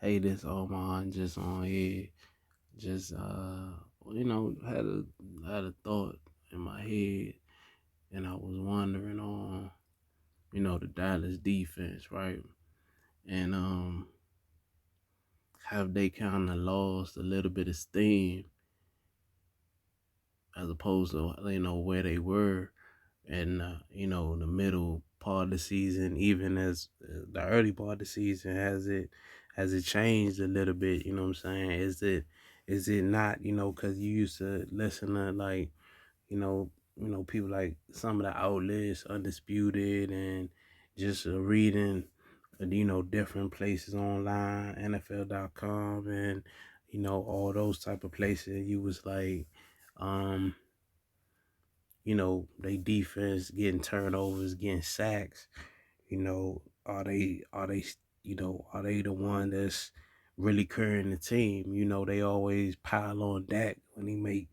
Hey, this Oman just on here. Just had a thought in my head, and I was wondering on the Dallas defense, right? And have they kind of lost a little bit of steam as opposed to where they were and the middle part of the season, even as the early part of the season, has it changed a little bit? You know what I'm saying? Is it not? Because you used to listen to like people like some of the outlets, Undisputed, and just reading different places online, NFL.com, and all those type of places. You was like, um, they defense getting turnovers, getting sacks. Are they the one that's really carrying the team? They always pile on Dak when he make,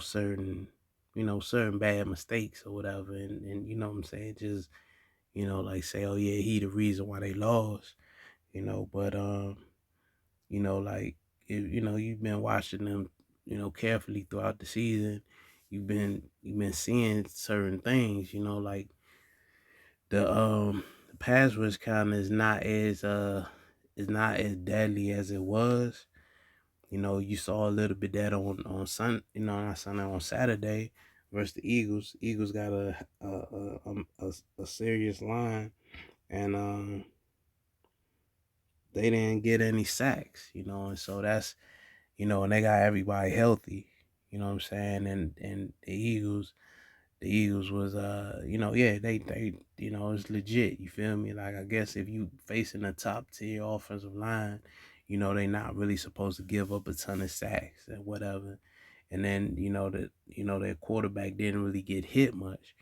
certain certain bad mistakes or whatever. And you know what I'm saying? Just, like say, oh yeah, he the reason why they lost, but like if you've been watching them, carefully throughout the season, you've been seeing certain things, like the pass rush kind of is not as deadly as it was. You saw a little bit that on Sun, not Sunday, on Saturday versus the Eagles. Eagles got a serious line, and they didn't get any sacks, and so that's and they got everybody healthy, you know what I'm saying, and the Eagles was yeah, they it's legit, you feel me? Like, I guess if you facing a top tier offensive line, they not really supposed to give up a ton of sacks and whatever. And then their quarterback didn't really get hit much.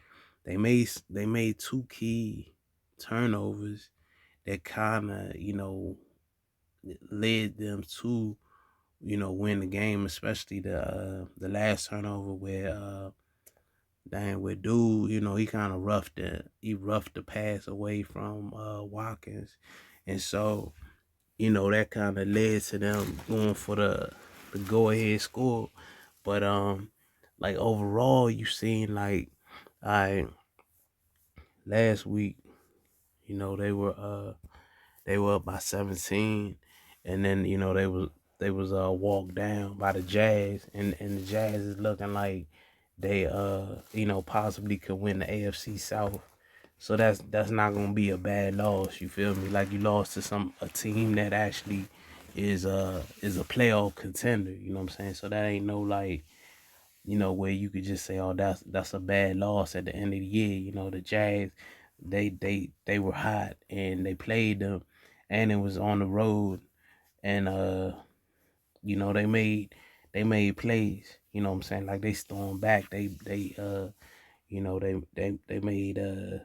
They made two key turnovers that kind of led them to win the game, especially the last turnover where with dude, he kind of roughed the pass away from Watkins, and so that kind of led to them going for the go ahead score. But like overall, you seen like I last week, they were up by 17, and then they was walked down by the Jazz, and the Jazz is looking like they possibly could win the AFC South. So that's not gonna be a bad loss. You feel me? Like, you lost to a team that actually is a playoff contender. You know what I'm saying? So that ain't no, like, where you could just say, oh, that's a bad loss at the end of the year. The Jazz, they were hot, and they played them, and it was on the road, and they made plays. You know what I'm saying? Like, they stormed back. They made the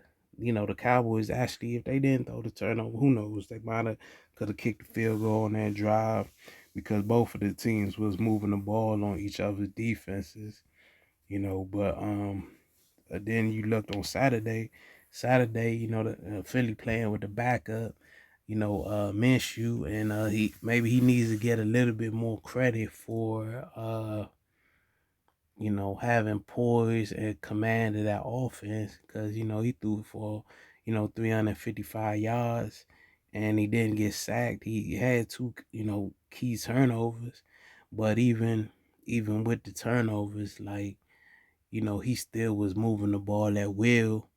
Cowboys, actually, if they didn't throw the turnover, who knows? They might have could have kicked the field goal on that drive, because both of the teams was moving the ball on each other's defenses. But then you looked on Saturday. Saturday, the Philly playing with the backup, Minshew, and he needs to get a little bit more credit for having poise and command of that offense, because he threw for 355 yards, and he didn't get sacked. He had two key turnovers, but even with the turnovers, like, he still was moving the ball at will,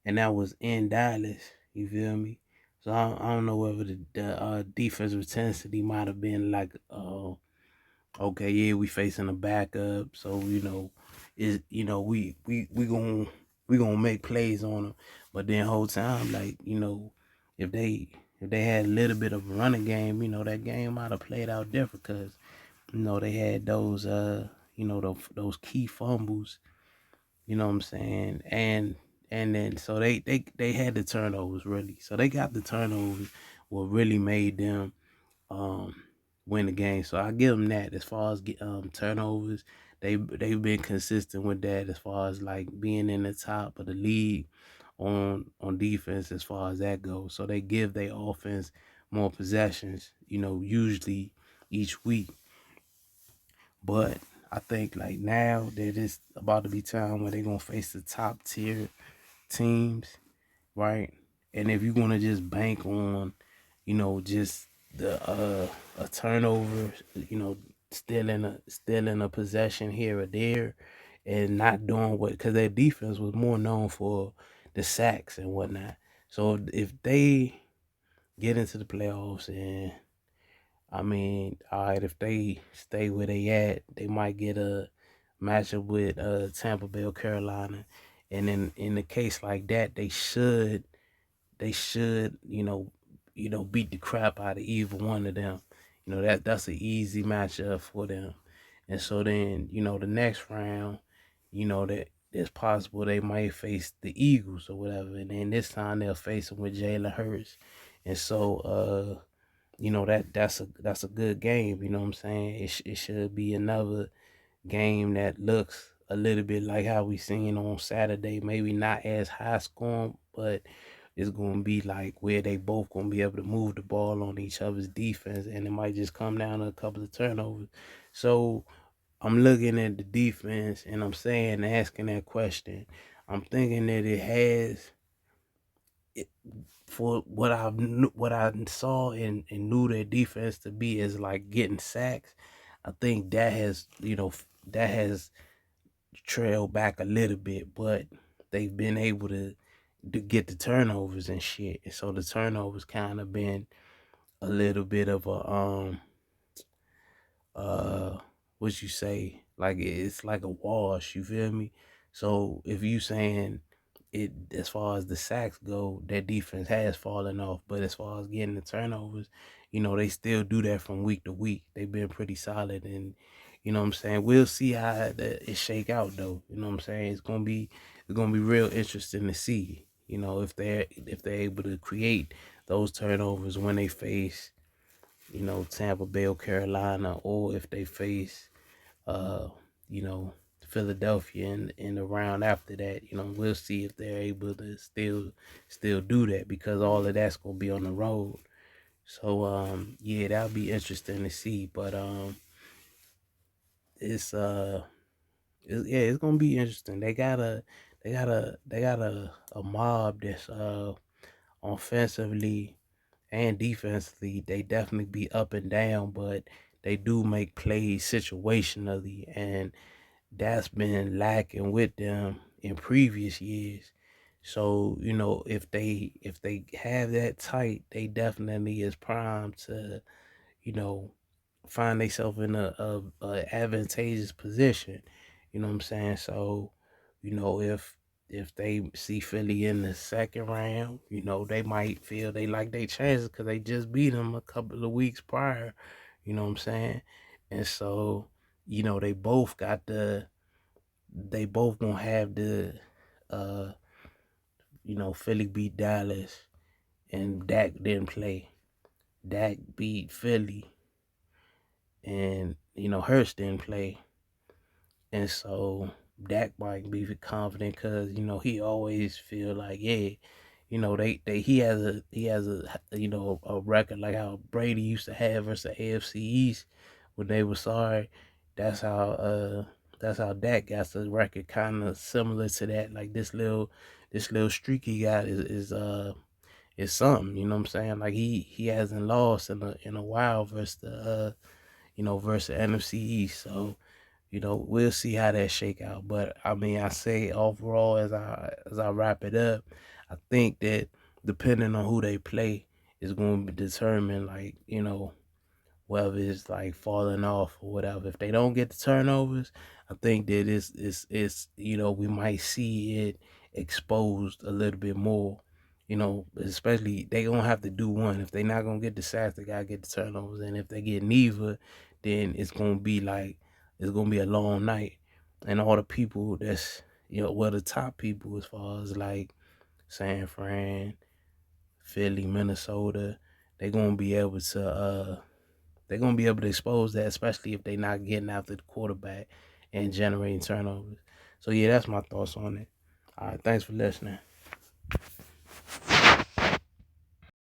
and that was in Dallas. You feel me? So I don't know whether the defensive intensity might have been like, okay, yeah, we facing a backup, so is we gonna make plays on them, but then whole time, like, if they had a little bit of a running game, that game might have played out different, because they had those key fumbles, you know what I'm saying? And then so they had the turnovers, really. So they got the turnovers, what really made them um win the game. So I give them that. As far as turnovers, they've been consistent with that, as far as like being in the top of the league on defense, as far as that goes. So they give their offense more possessions, usually each week. But I think like now that it's about to be time where they're gonna face the top tier teams, right? And if you're gonna just bank on, just the a turnover, still in a possession here or there, and not doing what, because their defense was more known for the sacks and whatnot. So if they get into the playoffs, and I mean, all right, if they stay where they at, they might get a matchup with Tampa Bay or Carolina. And then in the case like that, they should, beat the crap out of either one of them. That's an easy matchup for them. And so then, the next round, that it's possible they might face the Eagles or whatever. And then this time they'll face them with Jalen Hurts. And so that's a good game, you know what I'm saying? It should be another game that looks a little bit like how we seen on Saturday. Maybe not as high scoring, but it's gonna be like where they both gonna be able to move the ball on each other's defense, and it might just come down to a couple of turnovers. So I'm looking at the defense, and I'm saying, asking that question, I'm thinking that it has it, for what I saw and knew their defense to be is like getting sacks. I think that has trailed back a little bit, but they've been able to get the turnovers and shit. And so the turnovers kind of been a little bit of a uh what you say, like it's like a wash, you feel me? So if you saying it, as far as the sacks go, that defense has fallen off, but as far as getting the turnovers, they still do that from week to week. They've been pretty solid, and what I'm saying, we'll see how it shake out though. You know what I'm saying? It's gonna be real interesting to see, if they're able to create those turnovers when they face, Tampa Bay or Carolina, or if they face, uh, you know, Philadelphia in the round after that. We'll see if they're able to still do that, because all of that's gonna be on the road. So yeah, that'll be interesting to see. But it's yeah, it's gonna be interesting. They got a mob that's offensively and defensively, they definitely be up and down, but they do make plays situationally, and that's been lacking with them in previous years. So, if they have that tight, they definitely is primed to, you know, find themselves in a advantageous position. You know what I'm saying? So, if they see Philly in the second round, they might feel they like their chances because they just beat them a couple of weeks prior. You know what I'm saying? And so, they both gonna have uh, Philly beat Dallas, and Dak didn't play. Dak beat Philly, and Hurst didn't play. And so Dak might be confident because he always feel like, yeah, he has a record like how Brady used to have versus AFC East when they were sorry. That's how Dak got the record, kind of similar to that. Like this little streak he got is something. You know what I'm saying? Like he hasn't lost in a while versus versus NFC East. So we'll see how that shake out. But I mean, I say overall, as I wrap it up, I think that depending on who they play is going to determine, like, whether it's like falling off or whatever. If they don't get the turnovers, I think that it's we might see it exposed a little bit more. Especially they gonna have to do one. If they not gonna get the sacks, they gotta get the turnovers. And if they get neither, then it's gonna be a long night. And all the people that's the top people as far as like San Fran, Philly, Minnesota, they gonna be able to expose that, especially if they not getting after the quarterback and generating turnovers. So yeah, that's my thoughts on it. All right, thanks for listening.